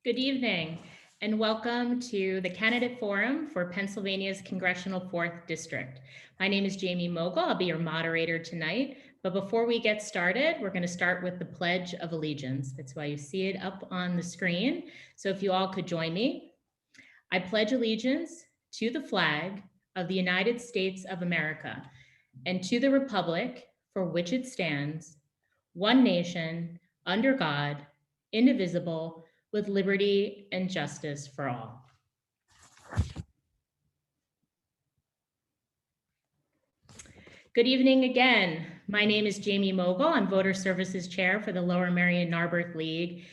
Good evening and welcome to the Candidate Forum for Pennsylvania's Congressional 4th District. My name is Jamie Mogul. I'll be your moderator tonight. But before we get started, we're going to start with the Pledge of Allegiance. That's why you see it up on the screen. So if you all could join me. I pledge allegiance to the flag of the United States of America and to the republic for which it stands, one nation, under God, indivisible, with liberty and justice for all. Good evening again. My name is Jamie Mogul. I'm Voter Services Chair for the Lower Merion Narberth League.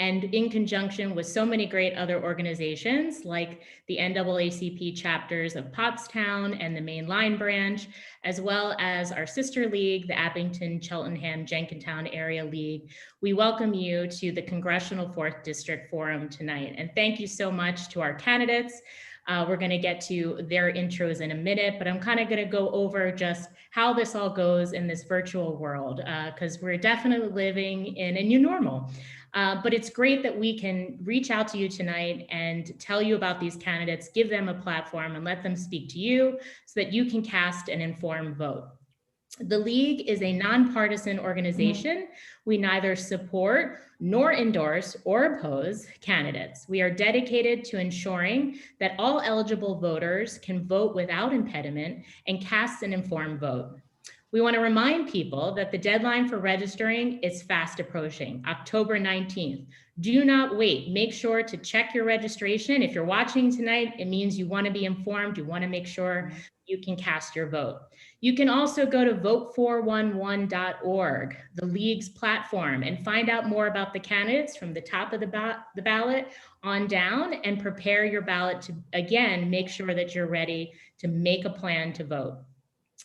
And in conjunction with so many great other organizations like the NAACP chapters of Pottstown and the Main Line branch, as well as our sister league, the Abington, Cheltenham, Jenkintown Area League, we welcome you to the Congressional 4th District Forum tonight. And thank you so much to our candidates. We're going to get to their intros in a minute, but I'm kind of going to go over just how this all goes in this virtual world, because we're definitely living in a new normal. But it's great that we can reach out to you tonight and tell you about these candidates, give them a platform and let them speak to you so that you can cast an informed vote. The League is a nonpartisan organization. We neither support nor endorse or oppose candidates. We are dedicated to ensuring that all eligible voters can vote without impediment and cast an informed vote. We want to remind people that the deadline for registering is fast approaching, October 19th. Do not wait. Make sure to check your registration. If you're watching tonight, it means you want to be informed. You want to make sure you can cast your vote. You can also go to vote411.org, the League's platform, and find out more about the candidates from the top of the ballot on down, and prepare your ballot to, again, make sure that you're ready to make a plan to vote.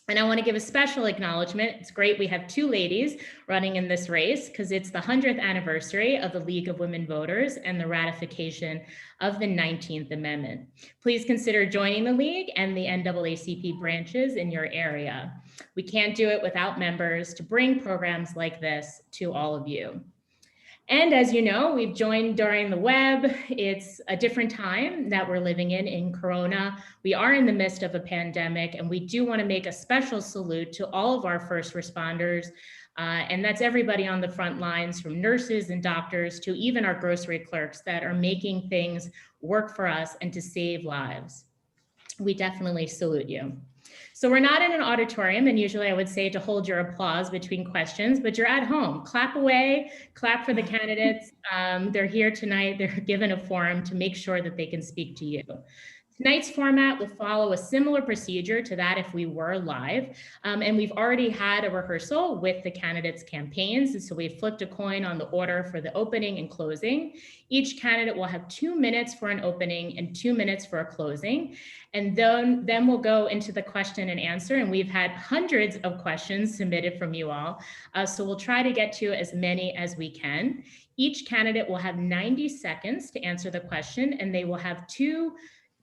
And I want to give a special acknowledgement. It's great we have two ladies running in this race because it's the 100th anniversary of the League of Women Voters and the ratification of the 19th Amendment. Please consider joining the League and the NAACP branches in your area. We can't do it without members to bring programs like this to all of you. And as you know, we've joined during the web. It's a different time that we're living in Corona. We are in the midst of a pandemic, and we do want to make a special salute to all of our first responders. And that's everybody on the front lines, from nurses and doctors to even our grocery clerks that are making things work for us and to save lives. We definitely salute you. So we're not in an auditorium, and usually I would say to hold your applause between questions, but you're at home. Clap away, clap for the candidates. They're here tonight. They're given a forum to make sure that they can speak to you. Tonight's format will follow a similar procedure to that if we were live. And we've already had a rehearsal with the candidates' campaigns. And so we've flipped a coin on the order for the opening and closing. Each candidate will have 2 minutes for an opening and 2 minutes for a closing. And then we'll go into the question and answer. And we've had hundreds of questions submitted from you all. So we'll try to get to as many as we can. Each candidate will have 90 seconds to answer the question, and they will have 2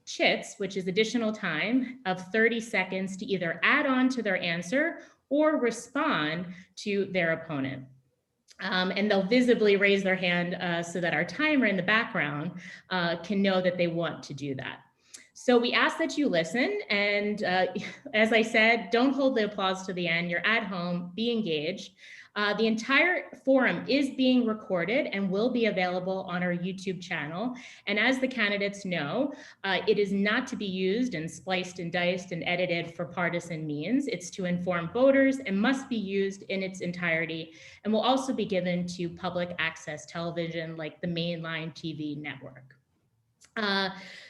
chits, which is additional time of 30 seconds to either add on to their answer or respond to their opponent. And they'll visibly raise their hand so that our timer in the background can know that they want to do that. So we ask that you listen, and as I said, don't hold the applause to the end. You're at home, be engaged. The entire forum is being recorded and will be available on our YouTube channel. And as the candidates know, it is not to be used and spliced and diced and edited for partisan means. It's to inform voters and must be used in its entirety, and will also be given to public access television like the Mainline TV network.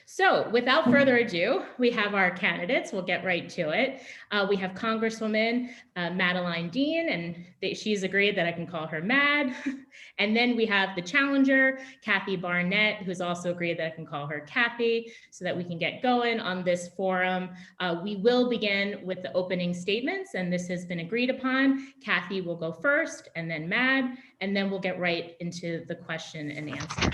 So without further ado, we have our candidates. We'll get right to it. We have Congresswoman Madeleine Dean, and she's agreed that I can call her Mad. And then we have the challenger, Kathy Barnette, who's also agreed that I can call her Kathy, so that we can get going on this forum. We will begin with the opening statements, and this has been agreed upon. Kathy will go first, and then Mad, and then we'll get right into the question and answer.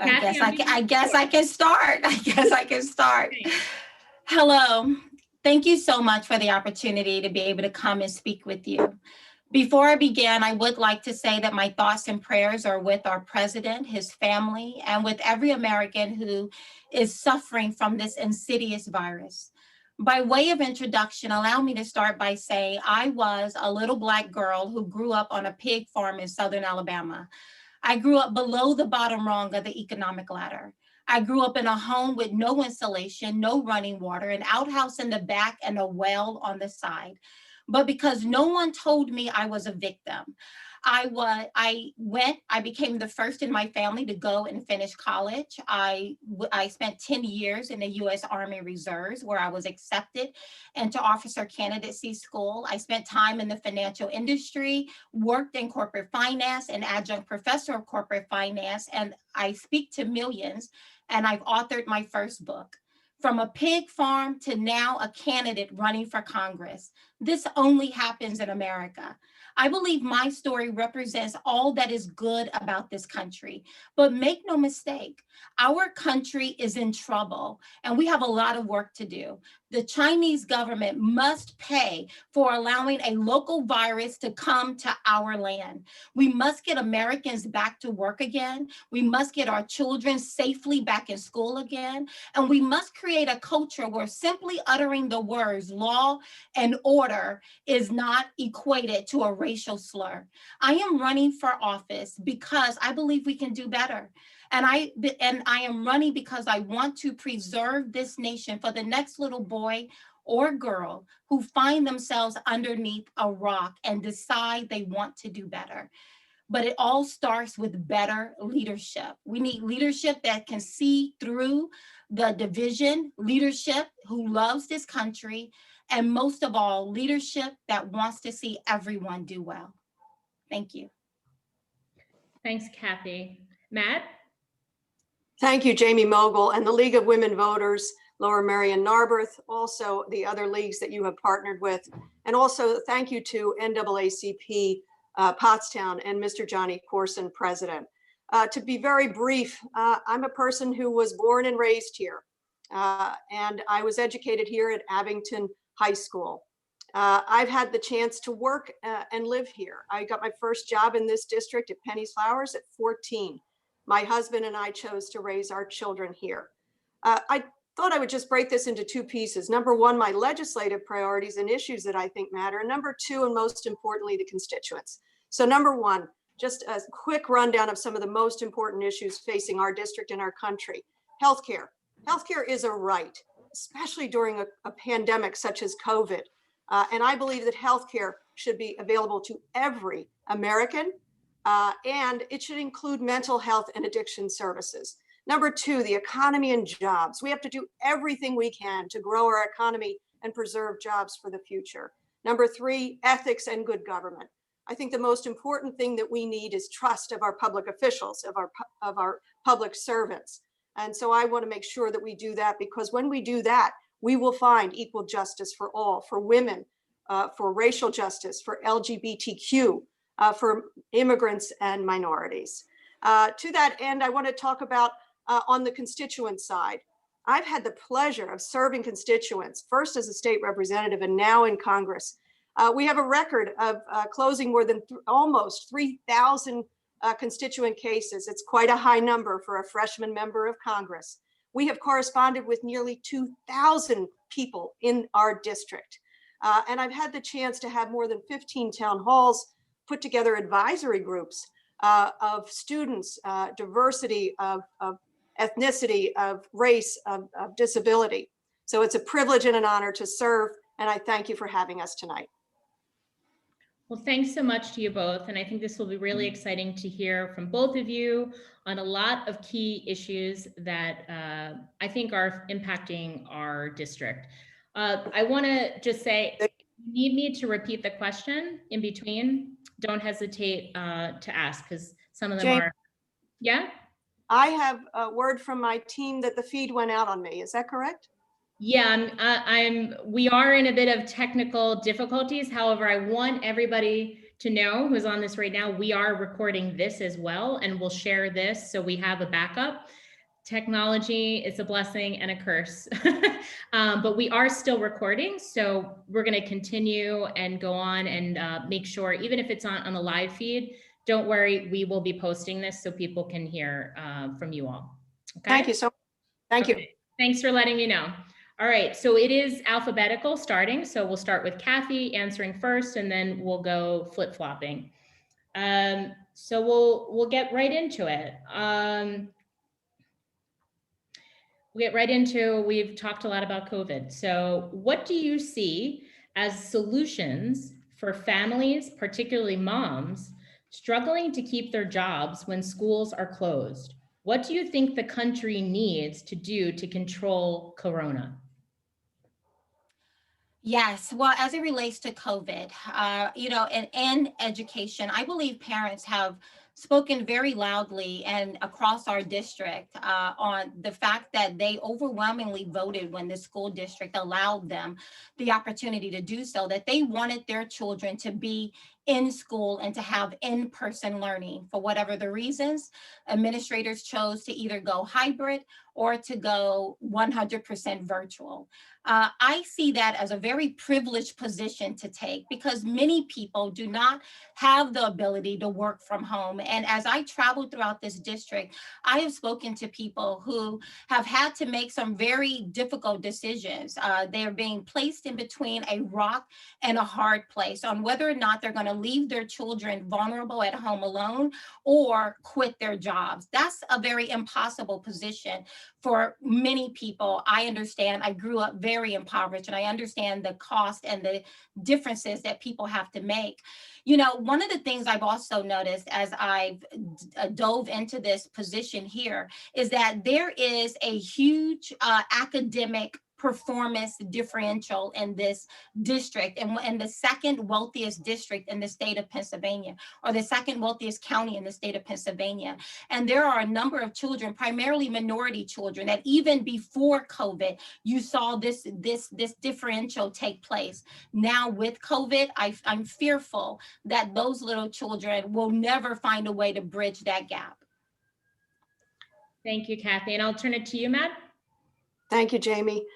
I guess I can start. Hello. Thank you so much for the opportunity to be able to come and speak with you. Before I begin, I would like to say that my thoughts and prayers are with our president, his family, and with every American who is suffering from this insidious virus. By way of introduction, allow me to start by saying I was a little Black girl who grew up on a pig farm in Southern Alabama. I grew up below the bottom rung of the economic ladder. I grew up in a home with no insulation, no running water, an outhouse in the back, and a well on the side. But because no one told me I was a victim, I became the first in my family to go and finish college. I spent 10 years in the U.S. Army Reserves, where I was accepted into officer candidacy school. I spent time in the financial industry, worked in corporate finance, an adjunct professor of corporate finance, and I speak to millions, and I've authored my first book. From a pig farm to now a candidate running for Congress. This only happens in America. I believe my story represents all that is good about this country. But make no mistake, our country is in trouble and we have a lot of work to do. The Chinese government must pay for allowing a local virus to come to our land. We must get Americans back to work again. We must get our children safely back in school again. And we must create a culture where simply uttering the words law and order is not equated to a racial slur. I am running for office because I believe we can do better. And I am running because I want to preserve this nation for the next little boy or girl who find themselves underneath a rock and decide they want to do better. But it all starts with better leadership. We need leadership that can see through the division, leadership who loves this country, and most of all, leadership that wants to see everyone do well. Thank you. Thanks, Kathy. Matt? Thank you, Jamie Mogul and the League of Women Voters, Lower Merion, Narberth, also the other leagues that you have partnered with. And also thank you to NAACP, Pottstown, and Mr. Johnny Corson, President. To be very brief, I'm a person who was born and raised here, and I was educated here at Abington High School. I've had the chance to work and live here. I got my first job in this district at Penny's Flowers at 14. My husband and I chose to raise our children here. I thought I would just break this into two pieces. Number one, my legislative priorities and issues that I think matter. And number two, and most importantly, the constituents. So number one, just a quick rundown of some of the most important issues facing our district and our country. Healthcare. Healthcare is a right, especially during a pandemic such as COVID. And I believe that healthcare should be available to every American, and it should include mental health and addiction services. Number two, the economy and jobs. We have to do everything we can to grow our economy and preserve jobs for the future. Number three, ethics and good government. I think the most important thing that we need is trust of our public officials, of our public servants. And so I want to make sure that we do that, because when we do that, we will find equal justice for all, for women, for racial justice, for LGBTQ, for immigrants and minorities. To that end, I want to talk about on the constituent side. I've had the pleasure of serving constituents, first as a state representative and now in Congress. We have a record of closing more than almost 3,000 constituent cases. It's quite a high number for a freshman member of Congress. We have corresponded with nearly 2,000 people in our district. And I've had the chance to have more than 15 town halls, put together advisory groups of students, diversity, of ethnicity, of race, of disability. So it's a privilege and an honor to serve, and I thank you for having us tonight. Well, thanks so much to you both. And I think this will be really exciting to hear from both of you on a lot of key issues that I think are impacting our district. I want to just say, if you need me to repeat the question in between, don't hesitate to ask, because some of them are, yeah? I have a word from my team that the feed went out on me. Is that correct? Yeah, we are in a bit of technical difficulties. However, I want everybody to know who's on this right now, we are recording this as well, and we'll share this so we have a backup. Technology is a blessing and a curse, but we are still recording. So we're going to continue and go on and make sure, even if it's on a live feed, don't worry, we will be posting this so people can hear from you all. Okay. Thank you so much. Thank you. Okay. Thanks for letting me know. All right, so it is alphabetical starting. So we'll start with Kathy answering first, and then we'll go flip-flopping. So we'll get right into it. We've talked a lot about COVID. So what do you see as solutions for families, particularly moms, struggling to keep their jobs when schools are closed? What do you think the country needs to do to control Corona? Yes, well, as it relates to COVID, and education, I believe parents have spoken very loudly and across our district on the fact that they overwhelmingly voted when the school district allowed them the opportunity to do so, that they wanted their children to be in school and to have in-person learning. For whatever the reasons, administrators chose to either go hybrid or to go 100% virtual. I see that as a very privileged position to take because many people do not have the ability to work from home. And as I travel throughout this district, I have spoken to people who have had to make some very difficult decisions. They are being placed in between a rock and a hard place on whether or not they're going to leave their children vulnerable at home alone or quit their jobs. That's a very impossible position for many people. I understand. I grew up very impoverished, and I understand the cost and the differences that people have to make. You know, one of the things I've also noticed as I've dove into this position here is that there is a huge academic performance differential in this district and the second wealthiest district in the state of Pennsylvania, or the second wealthiest county in the state of Pennsylvania. And there are a number of children, primarily minority children, that even before COVID, you saw this differential take place. Now with COVID, I'm fearful that those little children will never find a way to bridge that gap. Thank you, Kathy. And I'll turn it to you, Matt. Thank you, Jamie.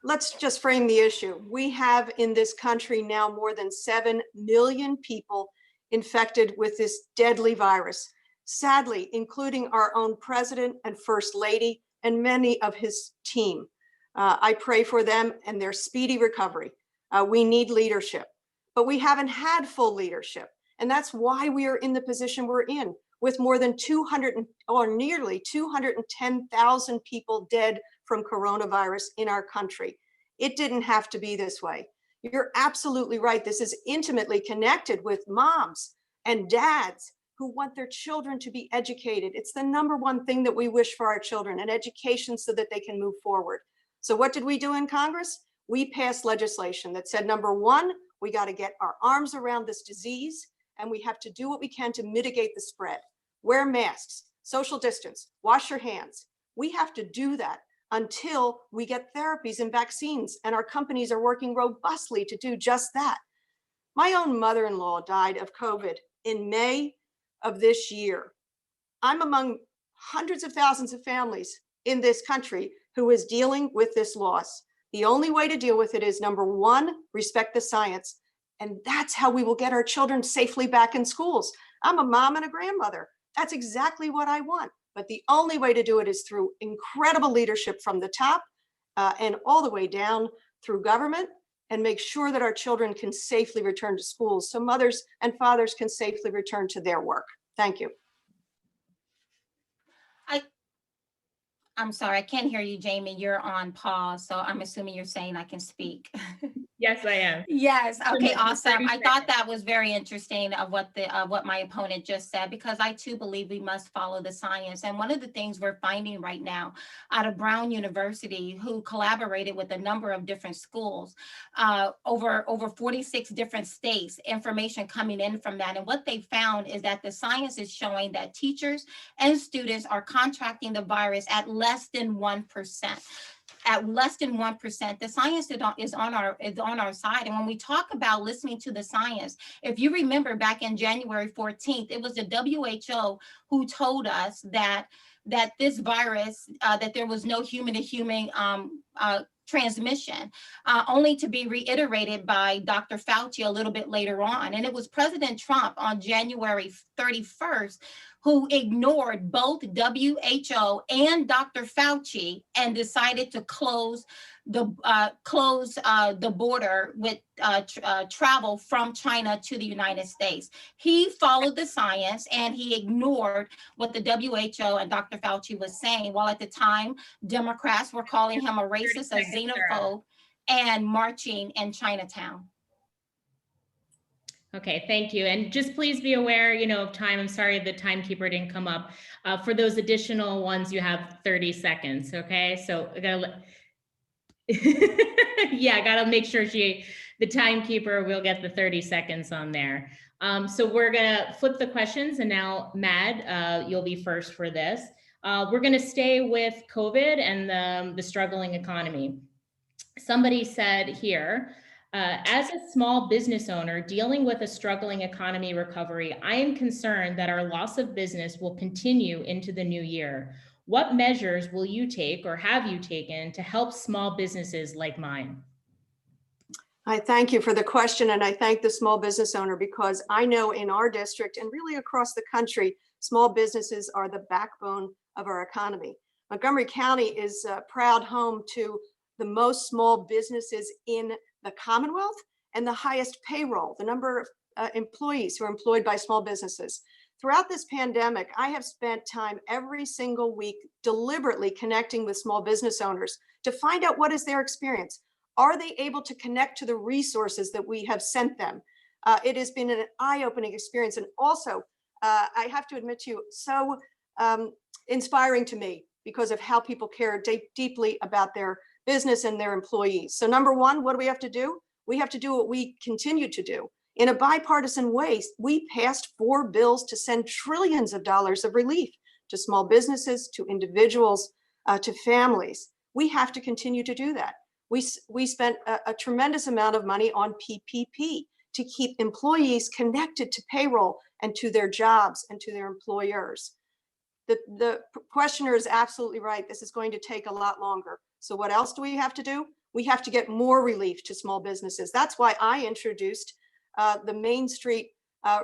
Let's just frame the issue. We have in this country now more than 7 million people infected with this deadly virus, sadly, including our own president and first lady and many of his team. I pray for them and their speedy recovery. We need leadership, but we haven't had full leadership. And that's why we are in the position we're in, with more than nearly 210,000 people dead from coronavirus in our country. It didn't have to be this way. You're absolutely right. This is intimately connected with moms and dads who want their children to be educated. It's the number one thing that we wish for our children, an education so that they can move forward. So what did we do in Congress? We passed legislation that said, number one, we got to get our arms around this disease, and we have to do what we can to mitigate the spread. Wear masks, social distance, wash your hands. We have to do that until we get therapies and vaccines, and our companies are working robustly to do just that. My own mother-in-law died of COVID in May of this year. I'm among hundreds of thousands of families in this country who is dealing with this loss. The only way to deal with it is, number one, respect the science. And that's how we will get our children safely back in schools. I'm a mom and a grandmother. That's exactly what I want. But the only way to do it is through incredible leadership from the top and all the way down through government, and make sure that our children can safely return to schools so mothers and fathers can safely return to their work. Thank you. I'm sorry, I can't hear you, Jamie. You're on pause, so I'm assuming you're saying I can speak. Yes, I am. Yes. Okay. Awesome. I thought that was very interesting of what my opponent just said, because I too believe we must follow the science. And one of the things we're finding right now out of Brown University, who collaborated with a number of different schools, over 46 different states, information coming in from that. And what they found is that the science is showing that teachers and students are contracting the virus at less than 1%. At less than 1%, the science is on our side. And when we talk about listening to the science, if you remember back in January 14th, it was the WHO who told us that that this virus, that there was no human to human transmission, only to be reiterated by Dr. Fauci a little bit later on. And it was President Trump on January 31st who ignored both WHO and Dr. Fauci and decided to close the border with travel from China to the United States. He followed the science and he ignored what the WHO and Dr. Fauci was saying, while at the time Democrats were calling him a racist, a xenophobe, and marching in Chinatown. Okay, thank you. And just please be aware, of time. I'm sorry the timekeeper didn't come up. For those additional ones, you have 30 seconds, okay? So I gotta yeah, I gotta make sure the timekeeper will get the 30 seconds on there. So we're gonna flip the questions, and now Mad, you'll be first for this. We're gonna stay with COVID and the struggling economy. Somebody said here, as a small business owner dealing with a struggling economy recovery, I am concerned that our loss of business will continue into the new year. What measures will you take or have you taken to help small businesses like mine? I thank you for the question, and I thank the small business owner, because I know in our district and really across the country, small businesses are the backbone of our economy. Montgomery County is a proud home to the most small businesses in the Commonwealth and the highest payroll, the number of employees who are employed by small businesses. Throughout this pandemic, I have spent time every single week deliberately connecting with small business owners to find out what is their experience. Are they able to connect to the resources that we have sent them? It has been an eye-opening experience, and also, I have to admit to you, so inspiring to me because of how people care deeply about their business and their employees. So number one, what do we have to do? We have to do what we continue to do. In a bipartisan way, we passed 4 bills to send trillions of dollars of relief to small businesses, to individuals, to families. We have to continue to do that. We spent a tremendous amount of money on PPP to keep employees connected to payroll and to their jobs and to their employers. The questioner is absolutely right. This is going to take a lot longer. So what else do we have to do? We have to get more relief to small businesses. That's why I introduced the Main Street,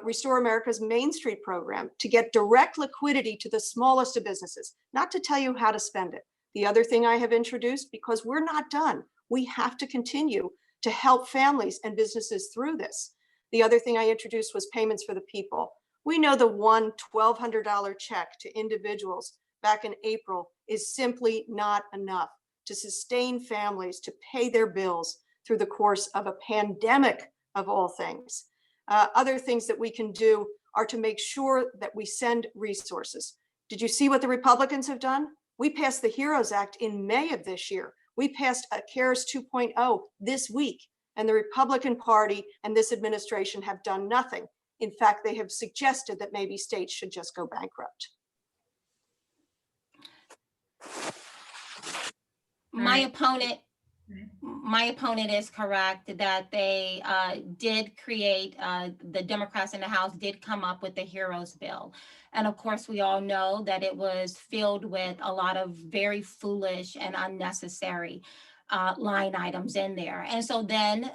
Restore America's Main Street program, to get direct liquidity to the smallest of businesses, not to tell you how to spend it. The other thing I have introduced, because we're not done, we have to continue to help families and businesses through this. The other thing I introduced was payments for the people. We know the one $1,200 check to individuals back in April is simply not enough to sustain families, to pay their bills through the course of a pandemic of all things. Other things that we can do are to make sure that we send resources. Did you see what the Republicans have done? We passed the HEROES Act in May of this year. We passed a CARES 2.0 this week, and the Republican Party and this administration have done nothing. In fact, they have suggested that maybe states should just go bankrupt. My opponent is correct that they did create, the Democrats in the House did come up with the HEROES bill. And of course, we all know that it was filled with a lot of very foolish and unnecessary line items in there. And so then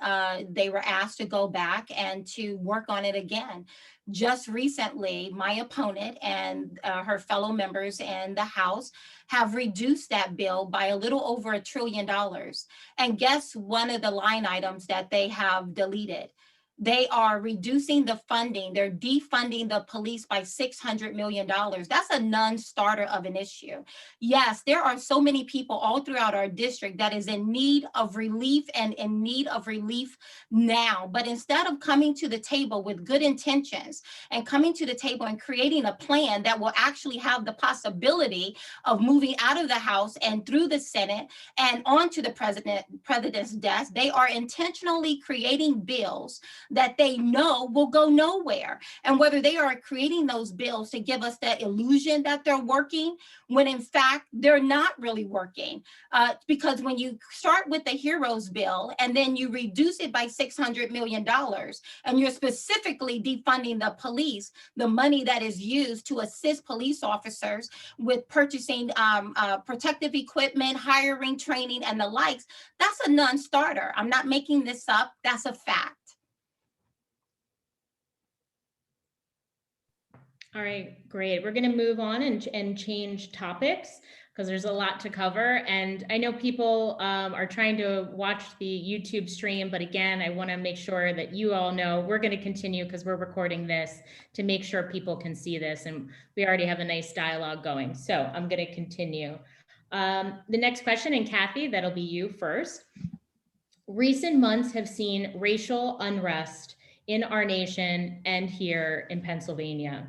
they were asked to go back and to work on it again. Just recently, my opponent and her fellow members in the House have reduced that bill by a little over $1 trillion. And guess one of the line items that they have deleted? They are reducing the funding. They're defunding the police by $600 million. That's a non-starter of an issue. Yes, there are so many people all throughout our district that is in need of relief and in need of relief now. But instead of coming to the table with good intentions and coming to the table and creating a plan that will actually have the possibility of moving out of the House and through the Senate and onto the president's desk, they are intentionally creating bills that they know will go nowhere. And whether they are creating those bills to give us that illusion that they're working, when in fact they're not really working. Because when you start with the HEROES bill and then you reduce it by $600 million, and you're specifically defunding the police, the money that is used to assist police officers with purchasing protective equipment, hiring, training, and the likes, that's a non-starter. I'm not making this up. That's a fact. All right, great. We're going to move on and change topics because there's a lot to cover. And I know people are trying to watch the YouTube stream, but again, I want to make sure that you all know we're going to continue because we're recording this to make sure people can see this. And we already have a nice dialogue going. So I'm going to continue. The next question, and Kathy, that'll be you first. Recent months have seen racial unrest in our nation and here in Pennsylvania.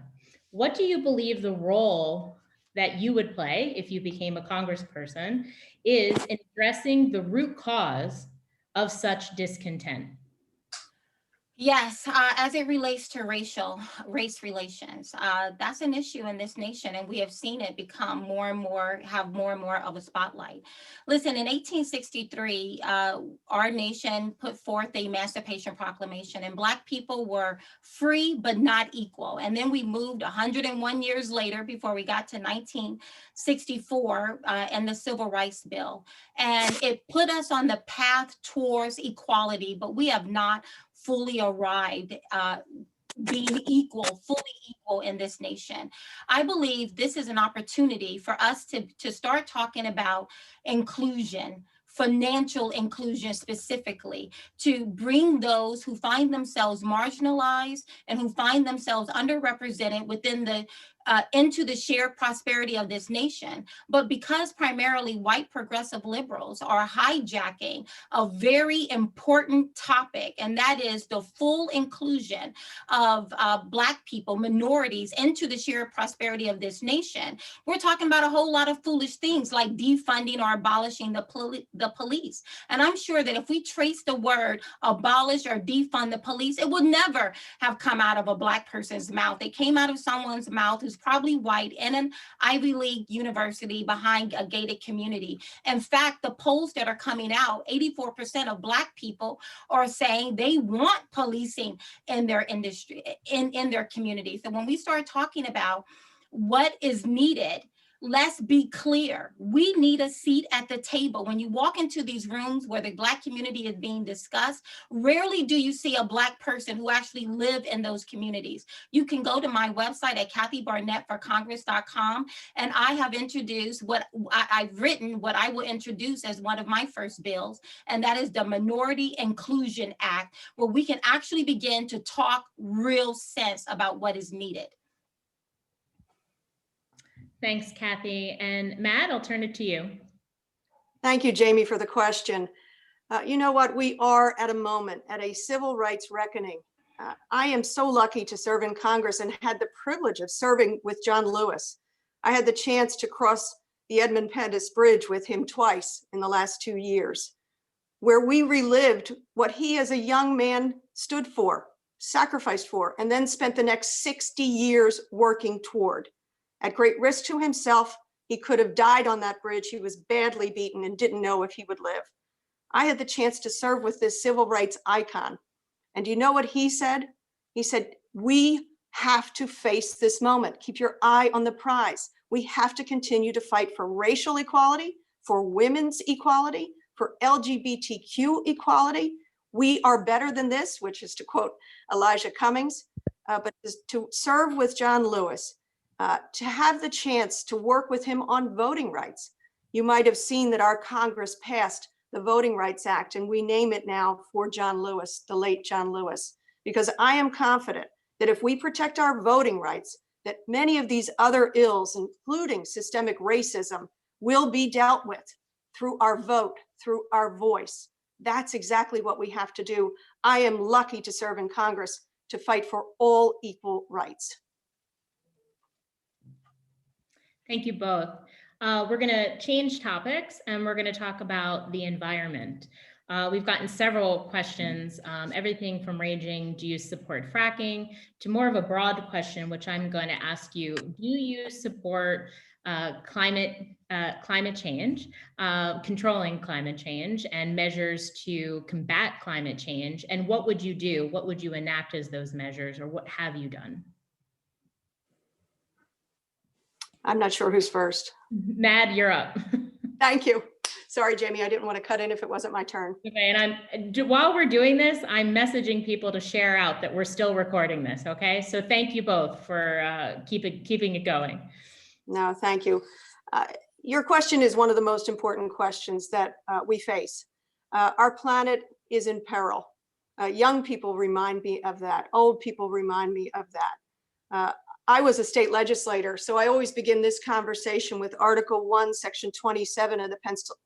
What do you believe the role that you would play if you became a congressperson is in addressing the root cause of such discontent? Yes, as it relates to race relations, that's an issue in this nation, and we have seen it become more and more of a spotlight. Listen, in 1863, our nation put forth the Emancipation Proclamation, and Black people were free but not equal. And then we moved 101 years later before we got to 1964 and the Civil Rights Bill, and it put us on the path towards equality, but we have not fully arrived being fully equal in this nation. I believe this is an opportunity for us to start talking about inclusion, financial inclusion specifically, to bring those who find themselves marginalized and who find themselves underrepresented within the into the shared prosperity of this nation. But because primarily white progressive liberals are hijacking a very important topic, and that is the full inclusion of Black people, minorities into the shared prosperity of this nation, we're talking about a whole lot of foolish things like defunding or abolishing the police. And I'm sure that if we trace the word abolish or defund the police, it would never have come out of a Black person's mouth. It came out of someone's mouth who's probably white in an Ivy League university behind a gated community. In fact, the polls that are coming out, 84% of Black people are saying they want policing in their industry, in their communities. So when we start talking about what is needed, let's be clear. We need a seat at the table. When you walk into these rooms where the Black community is being discussed, rarely do you see a Black person who actually live in those communities. You can go to my website at kathybarnetteforcongress.com, and I have introduced I've written what I will introduce as one of my first bills, and that is the Minority Inclusion Act, where we can actually begin to talk real sense about what is needed. Thanks, Kathy. And Matt, I'll turn it to you. Thank you, Jamie, for the question. You know what? We are at a moment, at a civil rights reckoning. I am so lucky to serve in Congress and had the privilege of serving with John Lewis. I had the chance to cross the Edmund Pettus Bridge with him twice in the last 2 years, where we relived what he as a young man stood for, sacrificed for, and then spent the next 60 years working toward. At great risk to himself, he could have died on that bridge. He was badly beaten and didn't know if he would live. I had the chance to serve with this civil rights icon. And do you know what he said? He said, we have to face this moment. Keep your eye on the prize. We have to continue to fight for racial equality, for women's equality, for LGBTQ equality. We are better than this, which is to quote Elijah Cummings, but to serve with John Lewis, to have the chance to work with him on voting rights. You might have seen that our Congress passed the Voting Rights Act, and we name it now for John Lewis, the late John Lewis, because I am confident that if we protect our voting rights, that many of these other ills, including systemic racism, will be dealt with through our vote, through our voice. That's exactly what we have to do. I am lucky to serve in Congress to fight for all equal rights. Thank you both. We're going to change topics and we're going to talk about the environment. We've gotten several questions, everything from ranging, do you support fracking, to more of a broad question, which I'm going to ask you, do you support climate change, controlling climate change and measures to combat climate change? And what would you do? What would you enact as those measures, or what have you done? I'm not sure who's first. Mad, you're up. Thank you. Sorry, Jamie, I didn't want to cut in if it wasn't my turn. Okay, and while we're doing this, I'm messaging people to share out that we're still recording this, okay? So thank you both for keeping it going. No, thank you. Your question is one of the most important questions that we face. Our planet is in peril. Young people remind me of that. Old people remind me of that. I was a state legislator, so I always begin this conversation with Article 1, Section 27 of the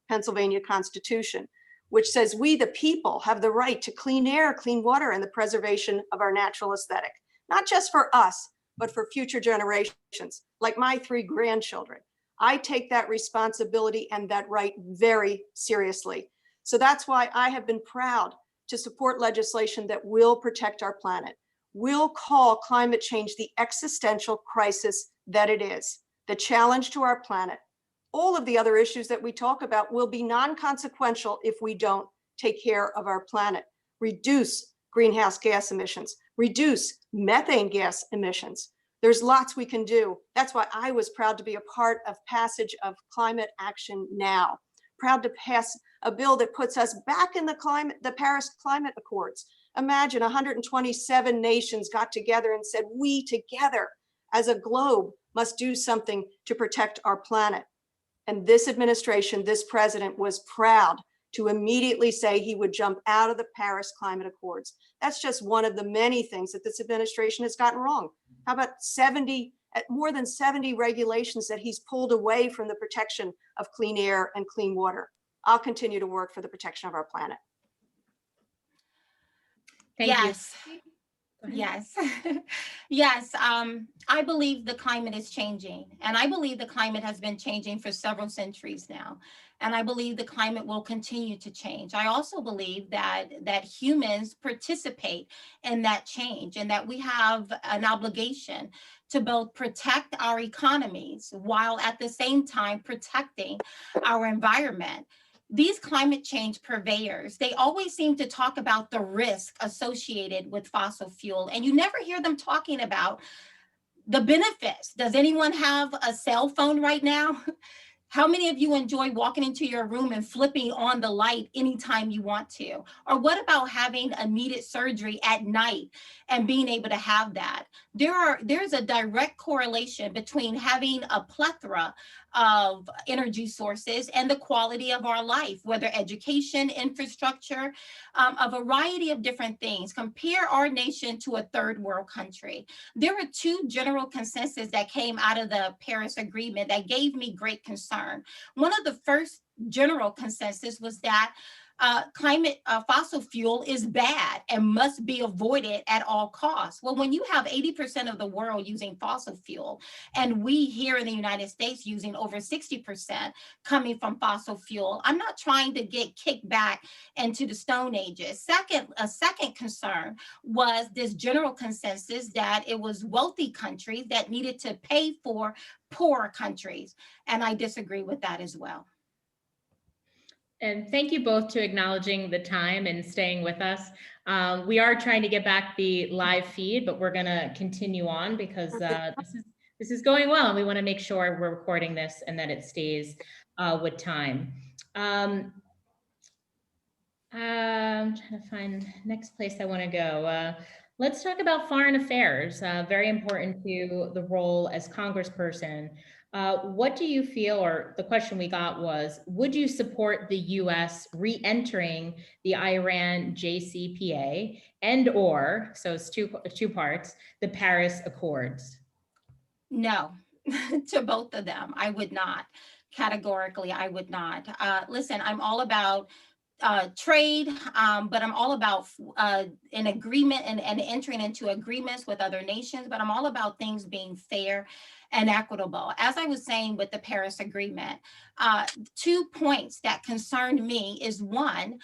Pennsylvania Constitution, which says we, the people, have the right to clean air, clean water, and the preservation of our natural aesthetic, not just for us, but for future generations, like my 3 grandchildren. I take that responsibility and that right very seriously. So that's why I have been proud to support legislation that will protect our planet. We'll call climate change the existential crisis that it is, the challenge to our planet. All of the other issues that we talk about will be non-consequential if we don't take care of our planet. Reduce greenhouse gas emissions, reduce methane gas emissions. There's lots we can do. That's why I was proud to be a part of passage of Climate Action Now. Proud to pass a bill that puts us back in the Paris Climate Accords. Imagine 127 nations got together and said, we together as a globe must do something to protect our planet. And this administration, this president was proud to immediately say he would jump out of the Paris Climate Accords. That's just one of the many things that this administration has gotten wrong. How about more than 70 regulations that he's pulled away from the protection of clean air and clean water? I'll continue to work for the protection of our planet. Thank Yes. you. Yes. Yes. I believe the climate is changing, and I believe the climate has been changing for several centuries now. And I believe the climate will continue to change. I also believe that humans participate in that change, and that we have an obligation to both protect our economies while at the same time protecting our environment. These climate change purveyors, they always seem to talk about the risk associated with fossil fuel, and you never hear them talking about the benefits. Does anyone have a cell phone right now? How many of you enjoy walking into your room and flipping on the light anytime you want to? Or what about having a needed surgery at night and being able to have that? There's a direct correlation between having a plethora of energy sources and the quality of our life, whether education, infrastructure, a variety of different things. Compare our nation to a third world country. There were 2 general consensus that came out of the Paris Agreement that gave me great concern. One of the first general consensus was that fossil fuel is bad and must be avoided at all costs. Well, when you have 80% of the world using fossil fuel, and we here in the United States using over 60% coming from fossil fuel, I'm not trying to get kicked back into the Stone Ages. A second concern was this general consensus that it was wealthy countries that needed to pay for poorer countries. And I disagree with that as well. And thank you both to acknowledging the time and staying with us. We are trying to get back the live feed, but we're going to continue on because this is going well, and we want to make sure we're recording this and that it stays with time. I'm trying to find next place I want to go. Let's talk about foreign affairs. Very important to the role as Congressperson. What do you feel, or the question we got was, would you support the US re-entering the Iran JCPA so it's two parts, the Paris Accords? No, to both of them, I would not. Categorically, I would not. Listen, I'm all about trade, but I'm all about an agreement and entering into agreements with other nations, but I'm all about things being fair and equitable. As I was saying with the Paris Agreement, 2 points that concerned me is one,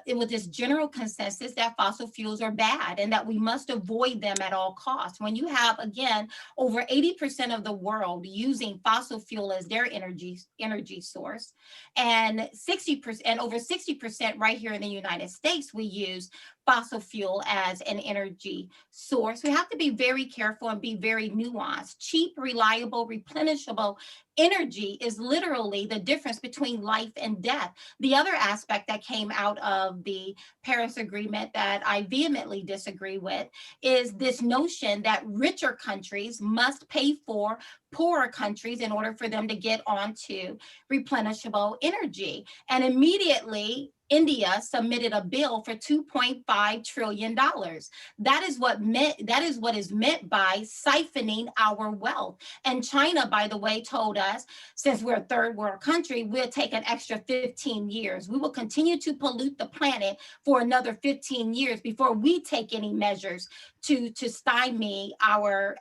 it was this general consensus that fossil fuels are bad and that we must avoid them at all costs. When you have, again, over 80% of the world using fossil fuel as their energy source, and 60% and over 60% right here in the United States, we use fossil fuel as an energy source. We have to be very careful and be very nuanced. Cheap, reliable, replenishable energy is literally the difference between life and death. The other aspect that came out of the Paris Agreement that I vehemently disagree with is this notion that richer countries must pay for poorer countries in order for them to get onto replenishable energy. And immediately, India submitted a bill for $2.5 trillion. That is what is meant by siphoning our wealth. And China, by the way, told us, since we're a third world country, we'll take an extra 15 years. We will continue to pollute the planet for another 15 years before we take any measures to stymie our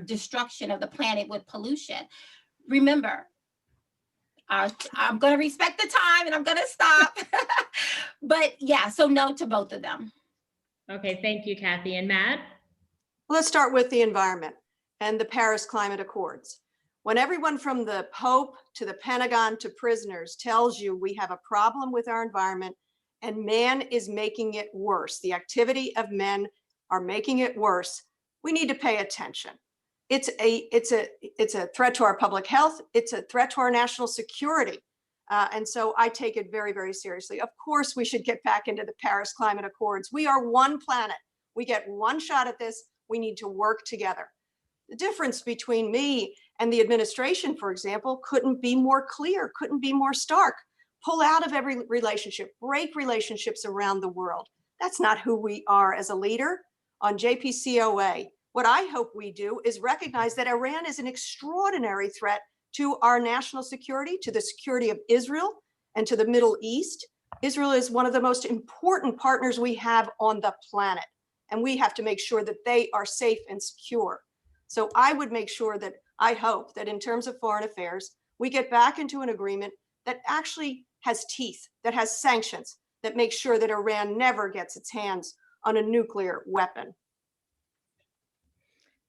destruction of the planet with pollution. Remember, I'm going to respect the time and I'm going to stop. But yeah, so no to both of them. Okay, thank you, Kathy. And Matt? Let's start with the environment and the Paris Climate Accords. When everyone from the Pope to the Pentagon to prisoners tells you we have a problem with our environment and man is making it worse, the activity of men are making it worse, we need to pay attention. It's a threat to our public health. It's a threat to our national security. And so I take it very, very seriously. Of course, we should get back into the Paris Climate Accords. We are one planet. We get one shot at this. We need to work together. The difference between me and the administration, for example, couldn't be more clear, couldn't be more stark. Pull out of every relationship, break relationships around the world. That's not who we are as a leader. On JPCOA, what I hope we do is recognize that Iran is an extraordinary threat to our national security, to the security of Israel, and to the Middle East. Israel is one of the most important partners we have on the planet, and we have to make sure that they are safe and secure. So I would make sure that, I hope that in terms of foreign affairs, we get back into an agreement that actually has teeth, that has sanctions, that makes sure that Iran never gets its hands on a nuclear weapon.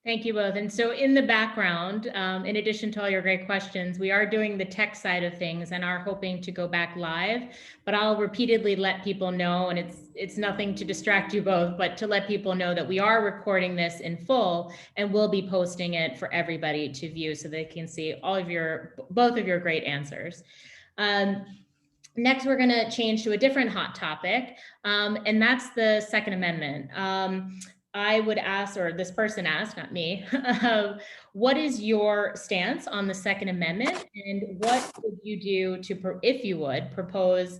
Thank you both. And so in the background, in addition to all your great questions, we are doing the tech side of things and are hoping to go back live, but I'll repeatedly let people know, and it's nothing to distract you both, but to let people know that we are recording this in full and we'll be posting it for everybody to view so they can see both of your great answers. Next, we're going to change to a different hot topic, and that's the Second Amendment. I would ask, or this person asked, not me, what is your stance on the Second Amendment and what would you do to, if you would, propose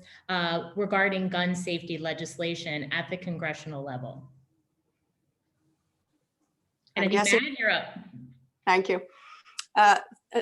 regarding gun safety legislation at the congressional level? And I think, Matt, you're up. Thank you.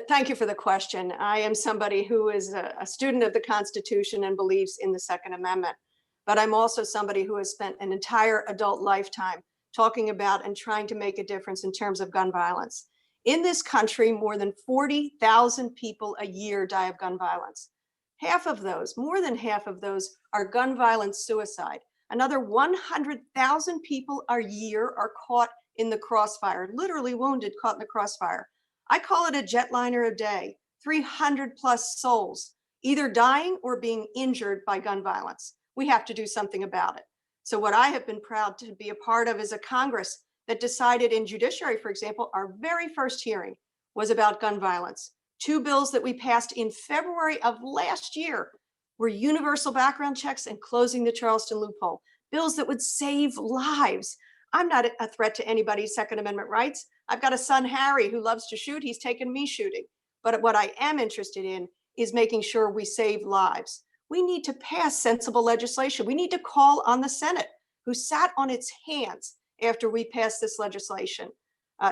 Thank you for the question. I am somebody who is a student of the Constitution and believes in the Second Amendment, but I'm also somebody who has spent an entire adult lifetime talking about and trying to make a difference in terms of gun violence. In this country, more than 40,000 people a year die of gun violence. Half of those, more than half of those, are gun violence suicide. Another 100,000 people a year are caught in the crossfire, literally wounded, caught in the crossfire. I call it a jetliner a day, 300 plus souls, either dying or being injured by gun violence. We have to do something about it. So what I have been proud to be a part of is a Congress that decided in judiciary, for example, our very first hearing was about gun violence. 2 bills that we passed in February of last year were universal background checks and closing the Charleston loophole, bills that would save lives. I'm not a threat to anybody's Second Amendment rights. I've got a son, Harry, who loves to shoot. He's taken me shooting. But what I am interested in is making sure we save lives. We need to pass sensible legislation. We need to call on the Senate, who sat on its hands after we passed this legislation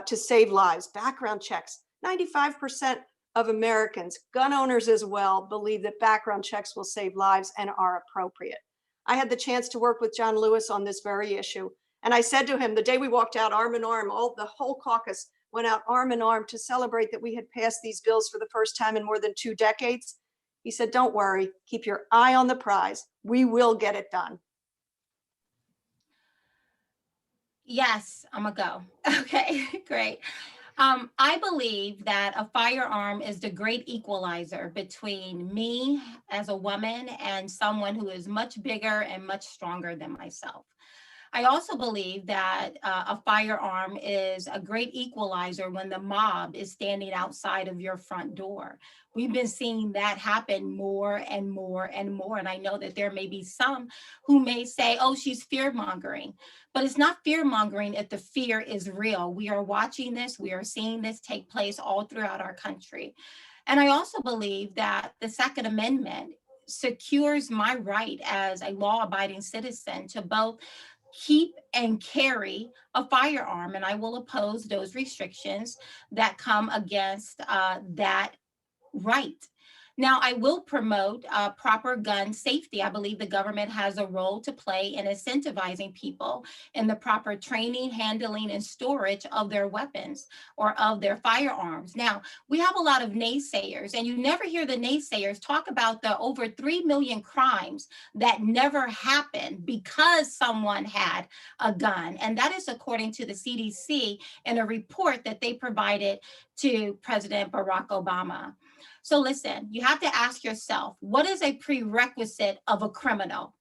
to save lives. Background checks. 95% of Americans, gun owners as well, believe that background checks will save lives and are appropriate. I had the chance to work with John Lewis on this very issue. And I said to him, the day we walked out arm in arm, the whole caucus went out arm in arm to celebrate that we had passed these bills for the first time in more than 2 decades. He said, don't worry, keep your eye on the prize. We will get it done. Yes, I'm gonna go. Okay, great. I believe that a firearm is the great equalizer between me as a woman and someone who is much bigger and much stronger than myself. I also believe that a firearm is a great equalizer when the mob is standing outside of your front door. We've been seeing that happen more and more and more. And I know that there may be some who may say, oh, she's fear mongering, but it's not fear mongering if the fear is real. We are watching this, we are seeing this take place all throughout our country. And I also believe that the Second Amendment secures my right as a law-abiding citizen to both keep and carry a firearm, and I will oppose those restrictions that come against that right. Now, I will promote proper gun safety. I believe the government has a role to play in incentivizing people in the proper training, handling, and storage of their weapons or of their firearms. Now, we have a lot of naysayers, and you never hear the naysayers talk about the over 3 million crimes that never happened because someone had a gun. And that is according to the CDC in a report that they provided to President Barack Obama. So listen, you have to ask yourself, what is a prerequisite of a criminal?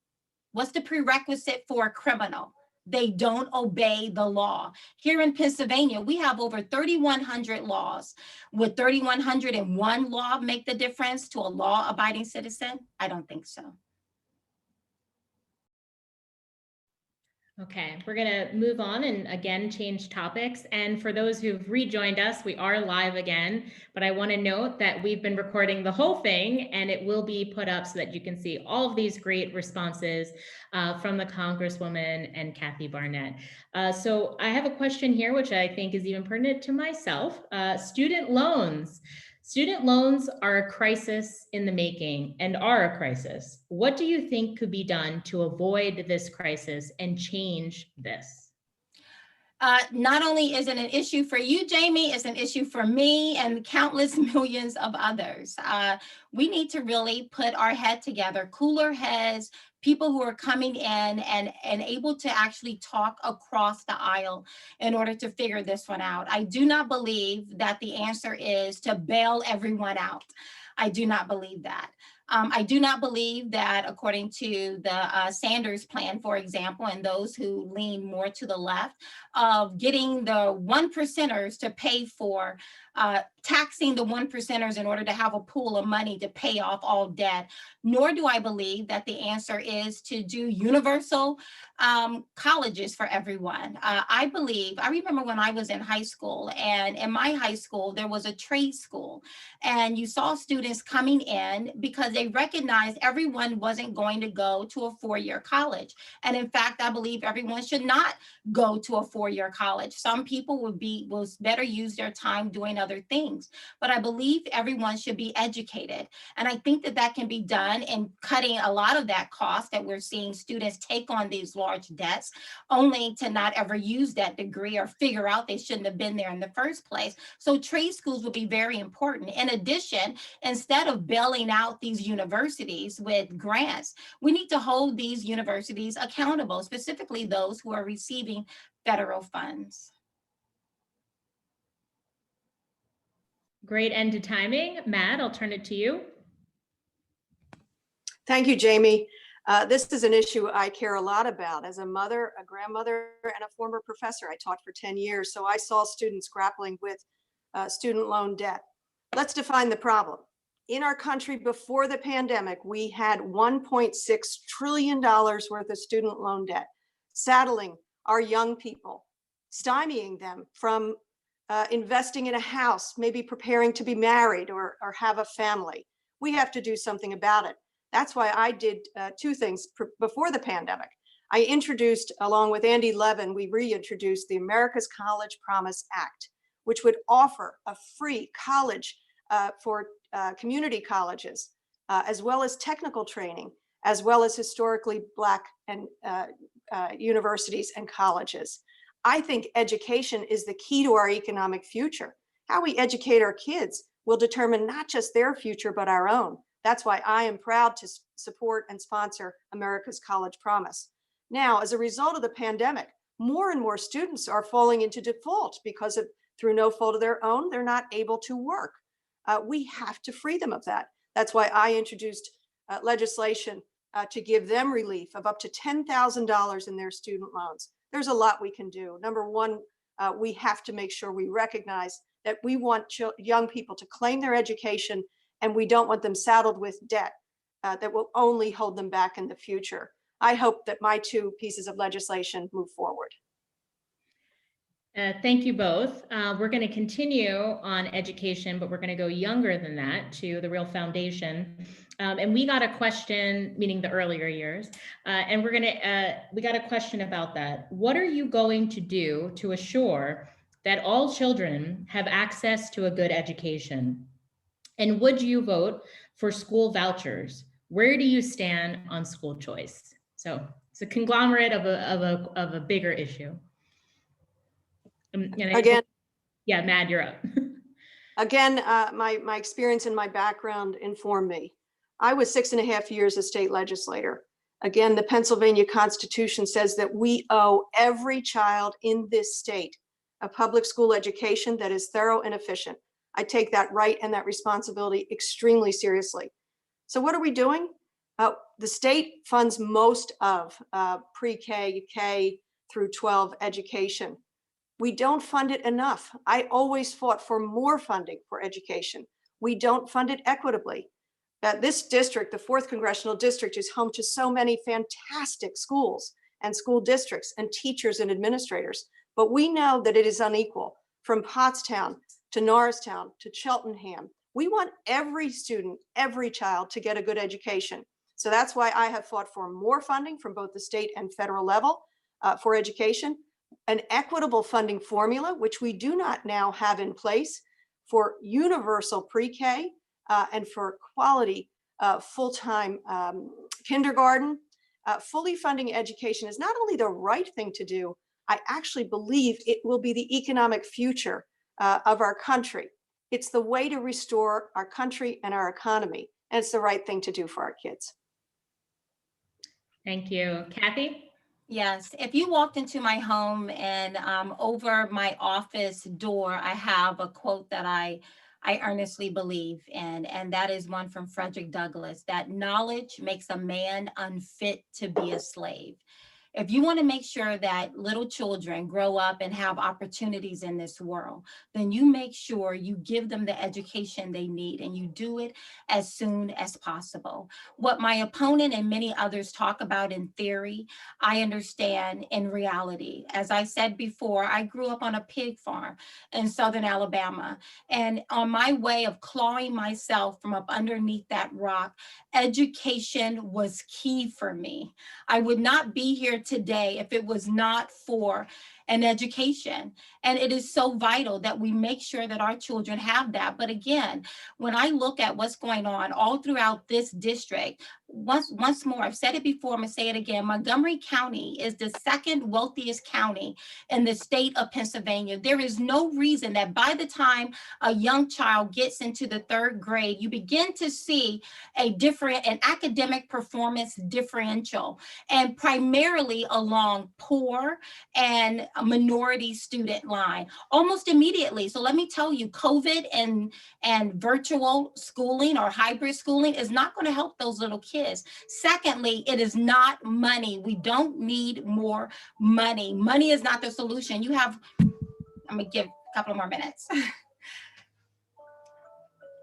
What's the prerequisite for a criminal? They don't obey the law. Here in Pennsylvania, we have over 3,100 laws. Would 3,101 law make the difference to a law-abiding citizen? I don't think so. Okay, we're going to move on and again change topics. And for those who've rejoined us, we are live again, but I want to note that we've been recording the whole thing and it will be put up so that you can see all of these great responses from the Congresswoman and Kathy Barnette. So I have a question here, which I think is even pertinent to myself. Student loans. Student loans are a crisis in the making and are a crisis. What do you think could be done to avoid this crisis and change this? Not only is it an issue for you, Jamie, it's an issue for me and countless millions of others. We need to really put our head together, cooler heads, people who are coming in and able to actually talk across the aisle in order to figure this one out. I do not believe that the answer is to bail everyone out. I do not believe that. I do not believe that according to the Sanders plan, for example, and those who lean more to the left, of getting the 1%ers to pay for taxing the 1%ers in order to have a pool of money to pay off all debt, nor do I believe that the answer is to do universal colleges for everyone. I remember when I was in high school, and in my high school, there was a trade school, and you saw students coming in because they recognized everyone wasn't going to go to a 4-year college. And in fact, I believe everyone should not go to a 4-year college. Some people will better use their time doing other things. But I believe everyone should be educated. And I think that that can be done in cutting a lot of that cost that we're seeing students take on these large debts, only to not ever use that degree or figure out they shouldn't have been there in the first place. So trade schools will be very important. In addition, instead of bailing out these universities with grants, we need to hold these universities accountable, specifically those who are receiving federal funds. Great end to timing. Matt, I'll turn it to you. Thank you, Jamie. This is an issue I care a lot about. As a mother, a grandmother, and a former professor, I taught for 10 years, so I saw students grappling with student loan debt. Let's define the problem. In our country before the pandemic, we had $1.6 trillion worth of student loan debt, saddling our young people, stymieing them from investing in a house, maybe preparing to be married or have a family. We have to do something about it. That's why I did 2 things before the pandemic. I introduced, along with Andy Levin, we reintroduced the America's College Promise Act, which would offer a free college for community colleges, as well as technical training, as well as historically Black and universities and colleges. I think education is the key to our economic future. How we educate our kids will determine not just their future, but our own. That's why I am proud to support and sponsor America's College Promise. Now, as a result of the pandemic, more and more students are falling into default because through no fault of their own, they're not able to work. We have to free them of that. That's why I introduced legislation to give them relief of up to $10,000 in their student loans. There's a lot we can do. Number one, we have to make sure we recognize that we want young people to claim their education, and we don't want them saddled with debt that will only hold them back in the future. I hope that my two pieces of legislation move forward. Thank you both. We're going to continue on education, but we're going to go younger than that to the real foundation. And we got a question, meaning the earlier years, and we got a question about that. What are you going to do to assure that all children have access to a good education? And would you vote for school vouchers? Where do you stand on school choice? So it's a conglomerate of a bigger issue. Again, yeah, Mad, you're up. Again, my experience and my background informed me. I was 6.5 years a state legislator. Again, the Pennsylvania Constitution says that we owe every child in this state a public school education that is thorough and efficient. I take that right and that responsibility extremely seriously. So what are we doing? The state funds most of pre-K, K through 12 education. We don't fund it enough. I always fought for more funding for education. We don't fund it equitably. This district, the 4th Congressional District, is home to so many fantastic schools and school districts and teachers and administrators, but we know that it is unequal. From Pottstown to Norristown to Cheltenham, we want every student, every child to get a good education. So that's why I have fought for more funding from both the state and federal level for education. An equitable funding formula, which we do not now have in place, for universal pre-K and for quality full-time kindergarten. Fully funding education is not only the right thing to do, I actually believe it will be the economic future of our country. It's the way to restore our country and our economy, and it's the right thing to do for our kids. Thank you. Kathy? Yes, if you walked into my home and over my office door, I have a quote that I earnestly believe in, and that is one from Frederick Douglass, that knowledge makes a man unfit to be a slave. If you want to make sure that little children grow up and have opportunities in this world, then you make sure you give them the education they need, and you do it as soon as possible. What my opponent and many others talk about in theory, I understand in reality. As I said before, I grew up on a pig farm in Southern Alabama, and on my way of clawing myself from up underneath that rock, education was key for me. I would not be here today if it was not for an education. And it is so vital that we make sure that our children have that. But again, when I look at what's going on all throughout this district, once more, I've said it before, I'm gonna say it again, Montgomery County is the second wealthiest county in the state of Pennsylvania. There is no reason that by the time a young child gets into the 3rd grade, you begin to see an academic performance differential, and primarily along poor and a minority student line almost immediately. So let me tell you, COVID and virtual schooling or hybrid schooling is not going to help those little kids. Secondly, it is not money. We don't need more money. Money is not the solution. I'm gonna give a couple more minutes.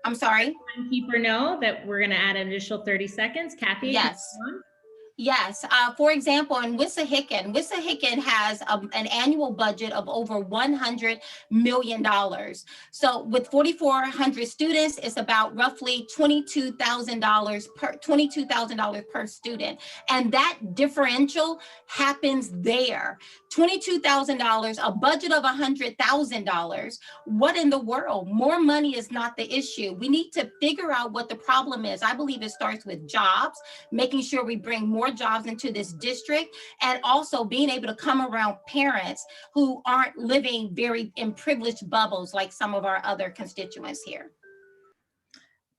I'm sorry. Timekeeper know that we're going to add an additional 30 seconds. Kathy? Yes. Yes, for example, in Wissahickon has an annual budget of over $100 million. So with 4,400 students, it's about roughly $22,000 per student. And that differential happens there. $22,000, a budget of $100,000. What in the world? More money is not the issue. We need to figure out what the problem is. I believe it starts with jobs, making sure we bring more more jobs into this district, and also being able to come around parents who aren't living very in privileged bubbles like some of our other constituents here.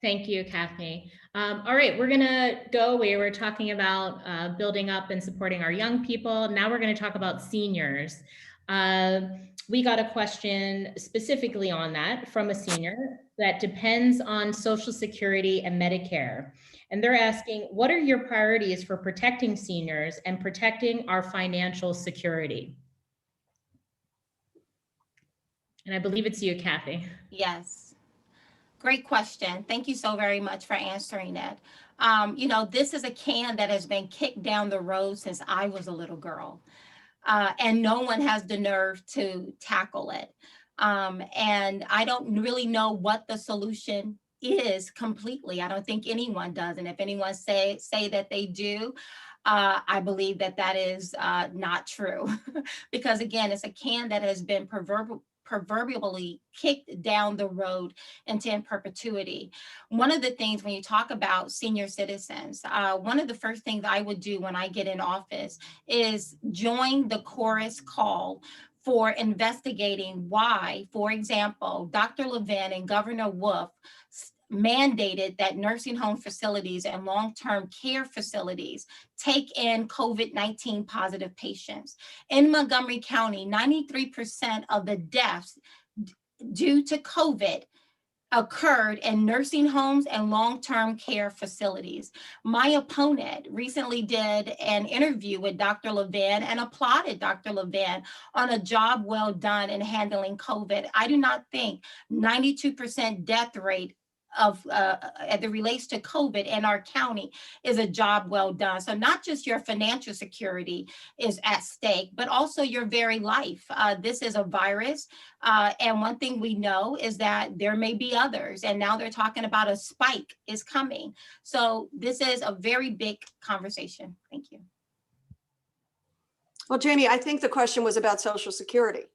Thank you, Kathy. All right, we're gonna go. We were talking about building up and supporting our young people. Now we're gonna talk about seniors. We got a question specifically on that from a senior that depends on Social Security and Medicare. And they're asking, what are your priorities for protecting seniors and protecting our financial security? And I believe it's you, Kathy. Yes. Great question. Thank you so very much for answering it. You know, this is a can that has been kicked down the road since I was a little girl, and no one has the nerve to tackle it. And I don't really know what the solution is completely. I don't think anyone does. And if anyone say that they do, I believe that that is not true. Because again, it's a can that has been proverbially kicked down the road into in perpetuity. One of the things when you talk about senior citizens, one of the first things I would do when I get in office is join the chorus call for investigating why, for example, Dr. Levin and Governor Wolf mandated that nursing home facilities and long-term care facilities take in COVID-19 positive patients. In Montgomery County, 93% of the deaths due to COVID occurred in nursing homes and long-term care facilities. My opponent recently did an interview with Dr. Levin and applauded Dr. Levin on a job well done in handling COVID. I do not think 92% death rate of as it relates to COVID in our county is a job well done. So not just your financial security is at stake, but also your very life. This is a virus. And one thing we know is that there may be others. And now they're talking about a spike is coming. So this is a very big conversation. Thank you. Well, Jamie, I think the question was about Social Security.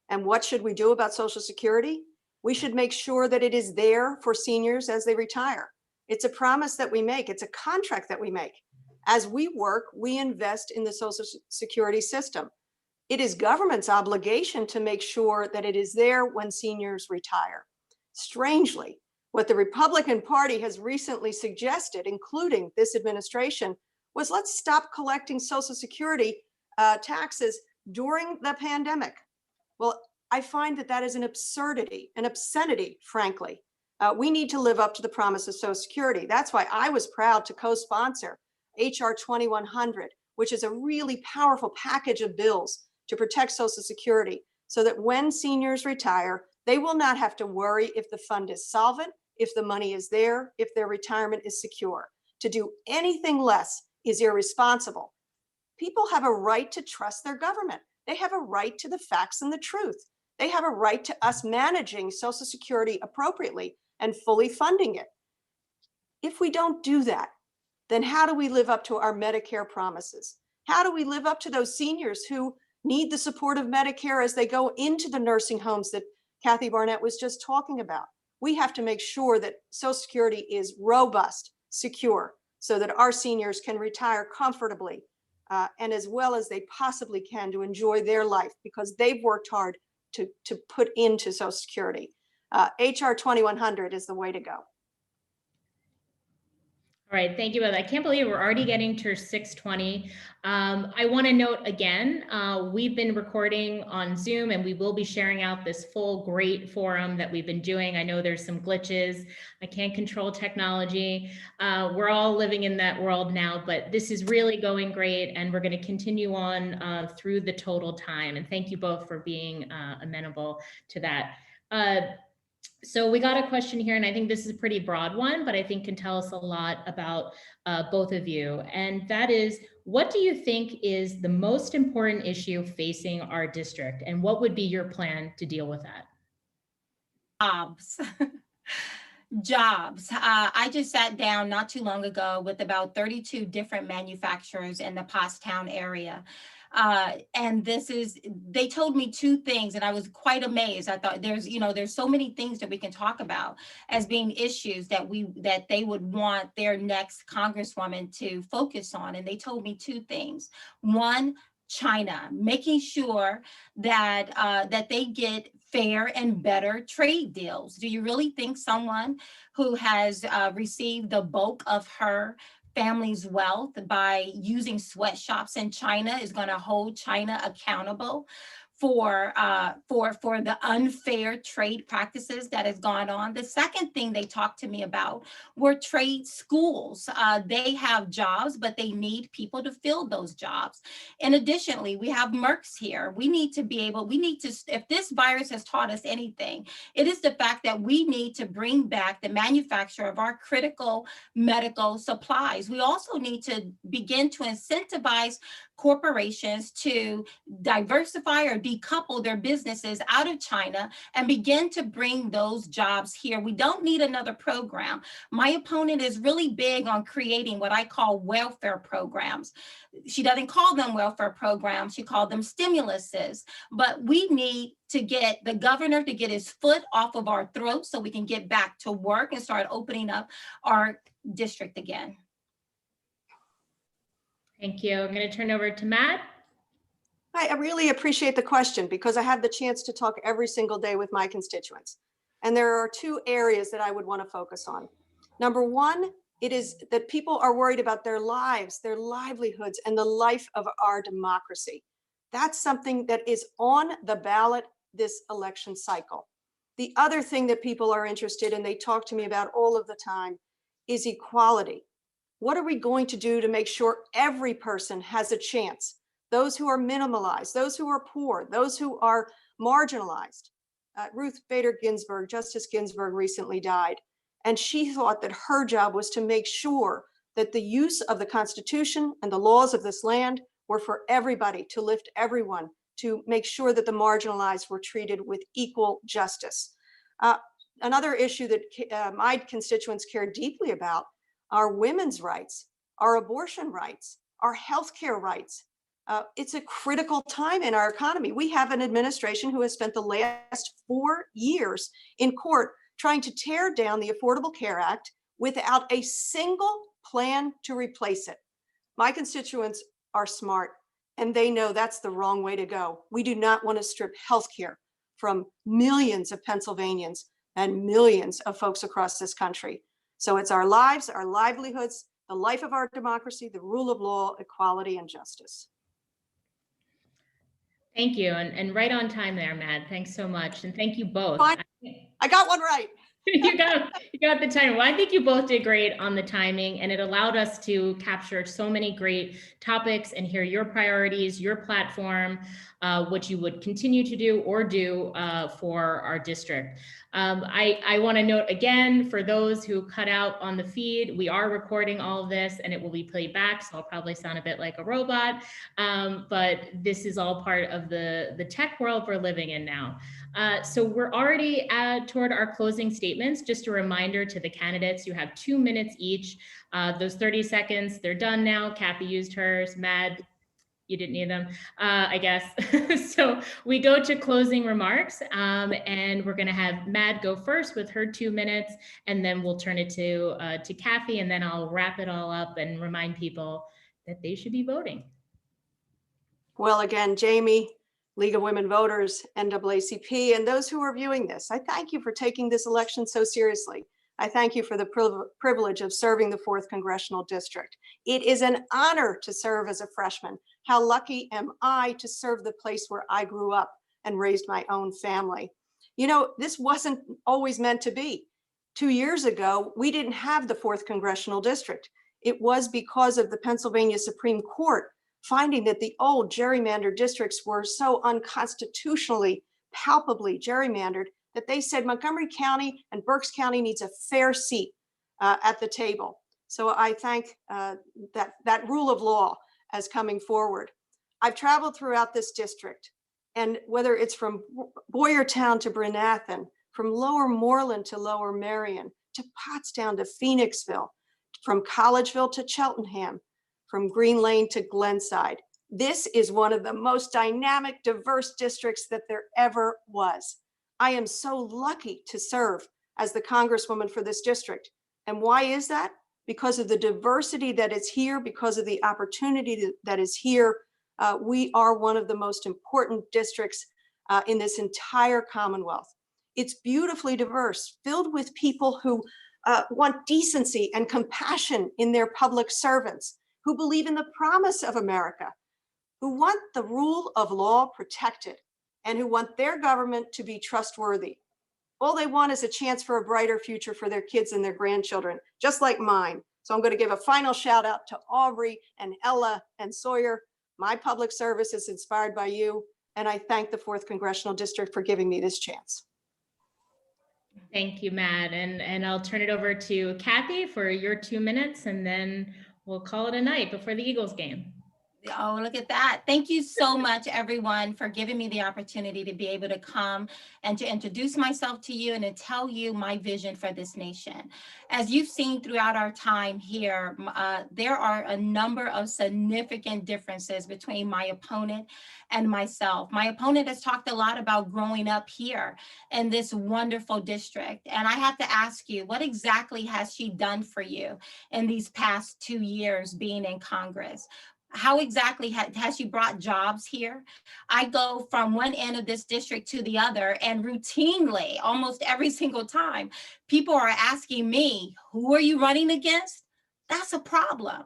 And what should we do about Social Security? We should make sure that it is there for seniors as they retire. It's a promise that we make. It's a contract that we make. As we work, we invest in the Social Security system. It is government's obligation to make sure that it is there when seniors retire. Strangely, what the Republican Party has recently suggested, including this administration, was let's stop collecting Social Security taxes during the pandemic. Well, I find that that is an absurdity, an obscenity, frankly. We need to live up to the promise of Social Security. That's why I was proud to co-sponsor HR 2100, which is a really powerful package of bills to protect Social Security so that when seniors retire, they will not have to worry if the fund is solvent, if the money is there, if their retirement is secure. To do anything less is irresponsible. People have a right to trust their government. They have a right to the facts and the truth. They have a right to us managing Social Security appropriately and fully funding it. If we don't do that, then how do we live up to our Medicare promises? How do we live up to those seniors who need the support of Medicare as they go into the nursing homes that Kathy Barnette was just talking about? We have to make sure that Social Security is robust, secure, so that our seniors can retire comfortably and as well as they possibly can to enjoy their life because they've worked hard to put into Social Security. HR 2100 is the way to go. All right, thank you. I can't believe we're already getting to 6:20. I want to note again, we've been recording on Zoom and we will be sharing out this full great forum that we've been doing. I know there's some glitches. I can't control technology. We're all living in that world now, but this is really going great and we're going to continue on through the total time. And thank you both for being amenable to that. So we got a question here, and I think this is a pretty broad one, but I think can tell us a lot about both of you. And that is, what do you think is the most important issue facing our district? And what would be your plan to deal with that? Jobs. Jobs. I just sat down not too long ago with about 32 different manufacturers in the Pottstown area. And they told me two things, and I was quite amazed. I thought there's so many things that we can talk about as being issues that they would want their next congresswoman to focus on. And they told me two things. One, China, making sure that they get fair and better trade deals. Do you really think someone who has received the bulk of her family's wealth by using sweatshops in China is going to hold China accountable for the unfair trade practices that has gone on? The second thing they talked to me about were trade schools. They have jobs, but they need people to fill those jobs. And additionally, we have Mercs here. If this virus has taught us anything, it is the fact that we need to bring back the manufacture of our critical medical supplies. We also need to begin to incentivize corporations to diversify or decouple their businesses out of China and begin to bring those jobs here. We don't need another program. My opponent is really big on creating what I call welfare programs. She doesn't call them welfare programs, she called them stimuluses. But we need to get the governor to get his foot off of our throats so we can get back to work and start opening up our district again. Thank you. I'm going to turn over to Matt. I really appreciate the question because I have the chance to talk every single day with my constituents. And there are two areas that I would want to focus on. Number one, it is that people are worried about their lives, their livelihoods, and the life of our democracy. That's something that is on the ballot this election cycle. The other thing that people are interested in, they talk to me about all of the time, is equality. What are we going to do to make sure every person has a chance? Those who are minimalized, those who are poor, those who are marginalized. Ruth Bader Ginsburg, Justice Ginsburg, recently died, and she thought that her job was to make sure that the use of the Constitution and the laws of this land were for everybody, to lift everyone, to make sure that the marginalized were treated with equal justice. Another issue that my constituents care deeply about are women's rights, our abortion rights, our healthcare rights. It's a critical time in our economy. We have an administration who has spent the last 4 years in court trying to tear down the Affordable Care Act without a single plan to replace it. My constituents are smart, and they know that's the wrong way to go. We do not want to strip healthcare from millions of Pennsylvanians and millions of folks across this country. So it's our lives, our livelihoods, the life of our democracy, the rule of law, equality, and justice. Thank you. And right on time there, Matt. Thanks so much. And thank you both. Fine. I got one right. you got the timing. Well, I think you both did great on the timing, and it allowed us to capture so many great topics and hear your priorities, your platform, what you would continue to do or do for our district. I want to note again, for those who cut out on the feed, we are recording all of this and it will be played back, so I'll probably sound a bit like a robot, but this is all part of the tech world we're living in now. So we're already toward our closing statements. Just a reminder to the candidates, you have 2 minutes each. Those 30 seconds, they're done now. Kathy used hers. Mad, you didn't need them, I guess. So we go to closing remarks, and we're gonna have Mad go first with her 2 minutes, and then we'll turn it to Kathy, and then I'll wrap it all up and remind people that they should be voting. Well, again, Jamie, League of Women Voters, NAACP, and those who are viewing this, I thank you for taking this election so seriously. I thank you for the privilege of serving the 4th Congressional District. It is an honor to serve as a freshman. How lucky am I to serve the place where I grew up and raised my own family. You know, this wasn't always meant to be. 2 years ago, we didn't have the 4th Congressional District. It was because of the Pennsylvania Supreme Court finding that the old gerrymandered districts were so unconstitutionally, palpably gerrymandered that they said Montgomery County and Berks County needs a fair seat at the table. So I thank that rule of law as coming forward. I've traveled throughout this district, and whether it's from Boyertown to Brenathan, from Lower Moreland to Lower Merion, to Pottstown to Phoenixville, from Collegeville to Cheltenham, from Green Lane to Glenside, This is one of the most dynamic, diverse districts that there ever was. I am so lucky to serve as the Congresswoman for this district. And why is that? Because of the diversity that is here, because of the opportunity that is here. We are one of the most important districts in this entire Commonwealth. It's beautifully diverse, filled with people who want decency and compassion in their public servants, who believe in the promise of America, who want the rule of law protected, and who want their government to be trustworthy. All they want is a chance for a brighter future for their kids and their grandchildren, just like mine. So I'm going to give a final shout out to Aubrey and Ella and Sawyer. My public service is inspired by you, and I thank the 4th Congressional District for giving me this chance. Thank you, Matt. And I'll turn it over to Kathy for your 2 minutes, and then we'll call it a night before the Eagles game. Oh, look at that. Thank you so much, everyone, for giving me the opportunity to be able to come and to introduce myself to you and to tell you my vision for this nation. As you've seen throughout our time here, there are a number of significant differences between my opponent and myself. My opponent has talked a lot about growing up here in this wonderful district. And I have to ask you, what exactly has she done for you in these past 2 years being in Congress? How exactly has she brought jobs here? I go from one end of this district to the other, and routinely, almost every single time, people are asking me, who are you running against? That's a problem.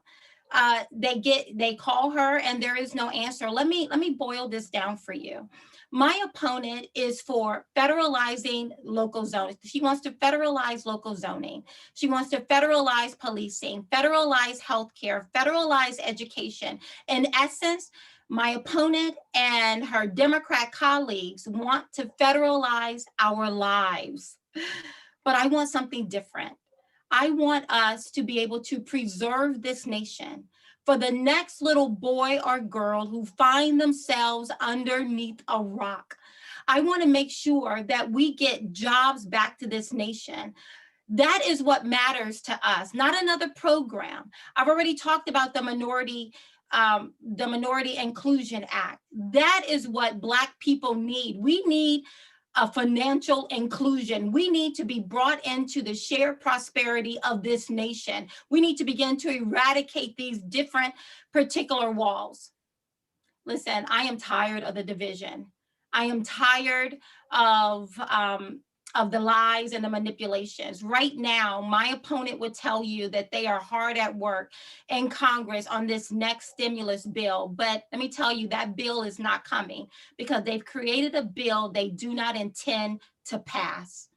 They call her and there is no answer. Let me boil this down for you. My opponent is for federalizing local zoning. She wants to federalize local zoning. She wants to federalize policing, federalize healthcare, federalize education. In essence, my opponent and her Democrat colleagues want to federalize our lives. But I want something different. I want us to be able to preserve this nation for the next little boy or girl who find themselves underneath a rock. I want to make sure that we get jobs back to this nation. That is what matters to us, not another program. I've already talked about the Minority Inclusion Act. That is what Black people need. We need a financial inclusion. We need to be brought into the shared prosperity of this nation. We need to begin to eradicate these different particular walls. Listen, I am tired of the division. I am tired of the lies and the manipulations. Right now, my opponent would tell you that they are hard at work in Congress on this next stimulus bill. But let me tell you, that bill is not coming because they've created a bill they do not intend to pass.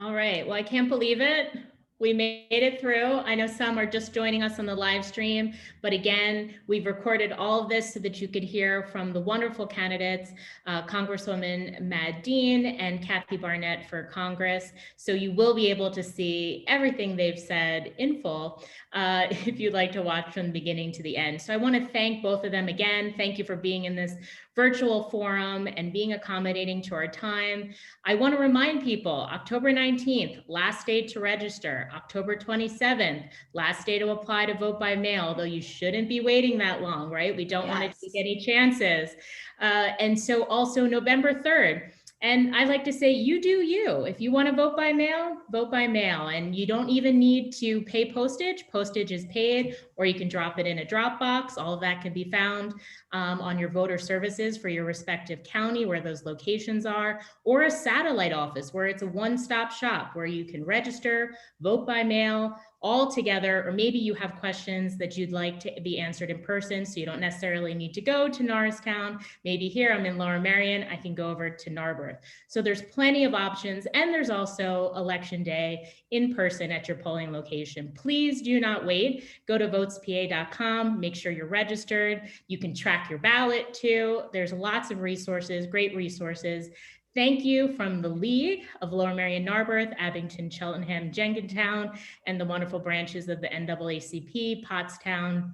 All right. Well, I can't believe it. We made it through. I know some are just joining us on the live stream, but again, we've recorded all of this so that you could hear from the wonderful candidates, Congresswoman Madeleine and Kathy Barnette for Congress. So you will be able to see everything they've said in full if you'd like to watch from the beginning to the end. So I want to thank both of them again. Thank you for being in this virtual forum and being accommodating to our time. I want to remind people, October 19th, last day to register. October 27th, last day to apply to vote by mail, although you shouldn't be waiting that long, right? We don't want to take any chances. And so also November 3rd. And I like to say, you do you. If you want to vote by mail, vote by mail. And you don't even need to pay postage. Postage is paid, or you can drop it in a Dropbox. All of that can be found on your voter services for your respective county where those locations are, or a satellite office where it's a one-stop shop where you can register, vote by mail, all together, or maybe you have questions that you'd like to be answered in person, so you don't necessarily need to go to Norristown. Maybe here, I'm in Lower Merion, I can go over to Narberth. So there's plenty of options, and there's also Election Day in person at your polling location. Please do not wait. Go to votespa.com, make sure you're registered. You can track your ballot too. There's lots of resources, great resources. Thank you from the League of Lower Merion, Narberth, Abington, Cheltenham, Jenkintown, and the wonderful branches of the NAACP, Pottstown,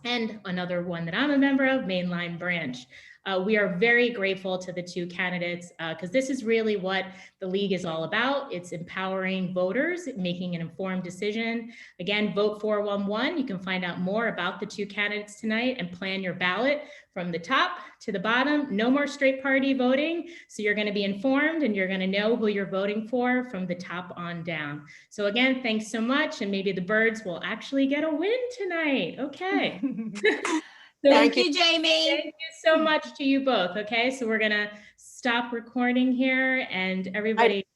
and another one that I'm a member of, Mainline Branch. We are very grateful to the two candidates because this is really what the league is all about. It's empowering voters, making an informed decision. Again, vote 411. You can find out more about the two candidates tonight and plan your ballot from the top to the bottom. No more straight party voting. So you're going to be informed and you're going to know who you're voting for from the top on down. So again, thanks so much. And maybe the birds will actually get a win tonight. Okay. So Thank you, Jamie. thank you so much to you both. Okay. So we're going to stop recording here and everybody.